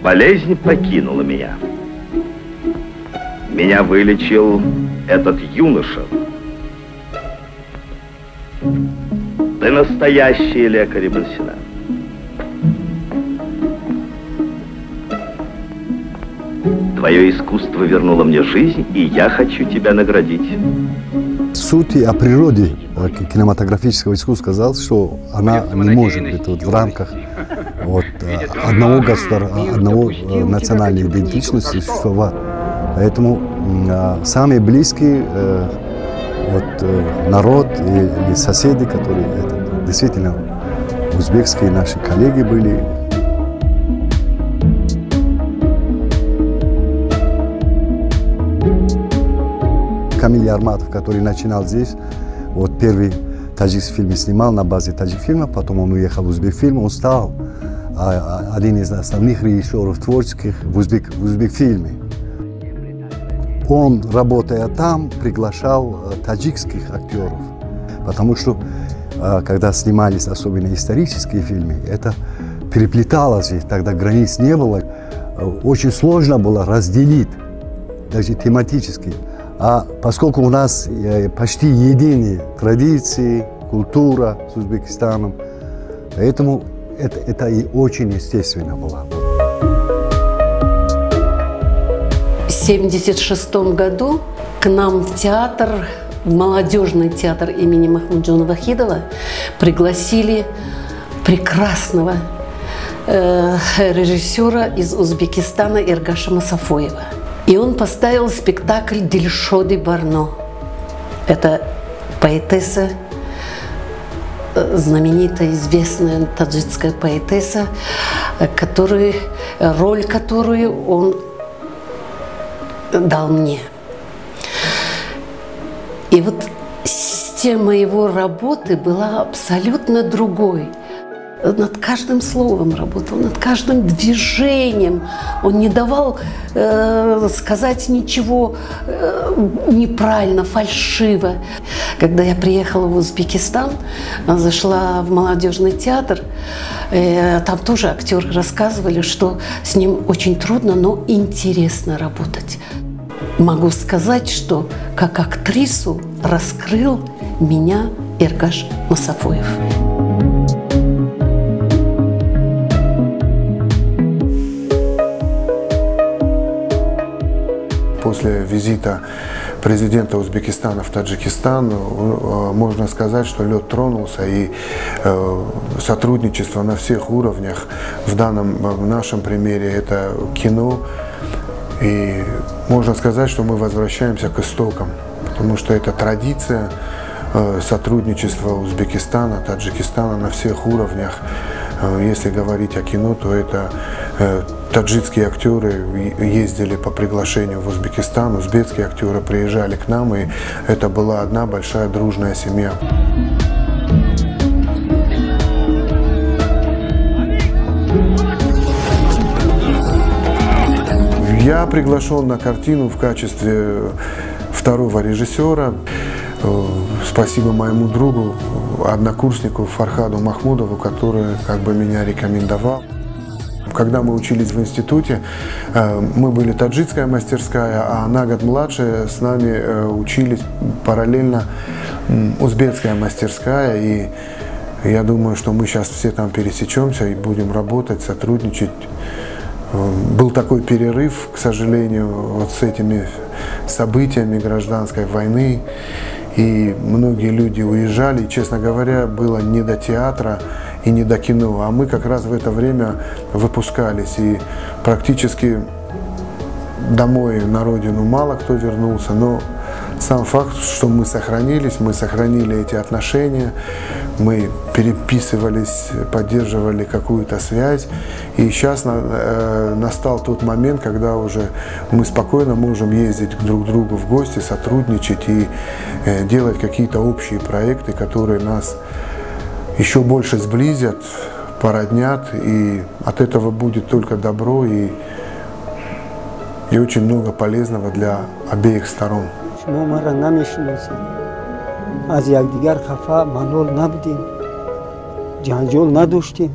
Болезнь покинула меня. Меня вылечил этот юноша. Ты настоящий лекарь, Ибн Сина. Твое искусство вернуло мне жизнь, и я хочу тебя наградить. Суть о природе кинематографического искусства сказал, что она не может быть вот в рамках одного государства, одного национальной идентичности существовать. Поэтому самые близкие народ и соседи, которые действительно узбекские наши коллеги были. Камиль Ярматов, который начинал здесь, вот первый таджикский фильм снимал на базе таджик-фильма, потом он уехал в Узбекфильм, он стал один из основных режиссеров творческих в Узбекфильме. Он, работая там, приглашал таджикских актеров, потому что, когда снимались особенно исторические фильмы, это переплеталось, тогда границ не было, очень сложно было разделить, даже тематически. А поскольку у нас почти единые традиции, культура с Узбекистаном, поэтому это и очень естественно было. В 1976 году к нам в театр, в молодежный театр имени Махмуджона Вахидова пригласили прекрасного режиссера из Узбекистана Эргаша Масафоева. И он поставил спектакль Дильшоды Барно. Это поэтесса, знаменитая, известная таджикская поэтесса, роль которую он дал мне. И вот система его работы была абсолютно другой. Над каждым словом работал, над каждым движением. Он не давал сказать ничего неправильно, фальшиво. Когда я приехала в Узбекистан, зашла в молодежный театр, там тоже актеры рассказывали, что с ним очень трудно, но интересно работать. Могу сказать, что как актрису раскрыл меня Эргаш Масафоев. После визита президента Узбекистана в Таджикистан можно сказать, что лед тронулся, и сотрудничество на всех уровнях, в нашем примере это кино, и можно сказать, что мы возвращаемся к истокам, потому что это традиция сотрудничества Узбекистана, Таджикистана на всех уровнях. Если говорить о кино, то это таджикские актеры ездили по приглашению в Узбекистан, узбекские актеры приезжали к нам, и это была одна большая дружная семья. Я приглашен на картину в качестве второго режиссера. Спасибо моему другу, однокурснику Фархаду Махмудову, который меня рекомендовал. Когда мы учились в институте, мы были таджикская мастерская, а на год младше с нами учились параллельно узбекская мастерская. И я думаю, что мы сейчас все там пересечемся и будем работать, сотрудничать. Был такой перерыв, к сожалению, вот с этими событиями гражданской войны. И многие люди уезжали, и, честно говоря, было не до театра и не до кино. А мы как раз в это время выпускались. И практически домой, на родину, мало кто вернулся. Но сам факт, что мы сохранили эти отношения, мы переписывались, поддерживали какую-то связь. И сейчас настал тот момент, когда уже мы спокойно можем ездить друг к другу в гости, сотрудничать и делать какие-то общие проекты, которые нас еще больше сблизят, породнят. И от этого будет только добро и очень много полезного для обеих сторон. شما ما را نمیشناسید، از یکدیگر خفا ملول نبودیم، جنجال نداشتیم.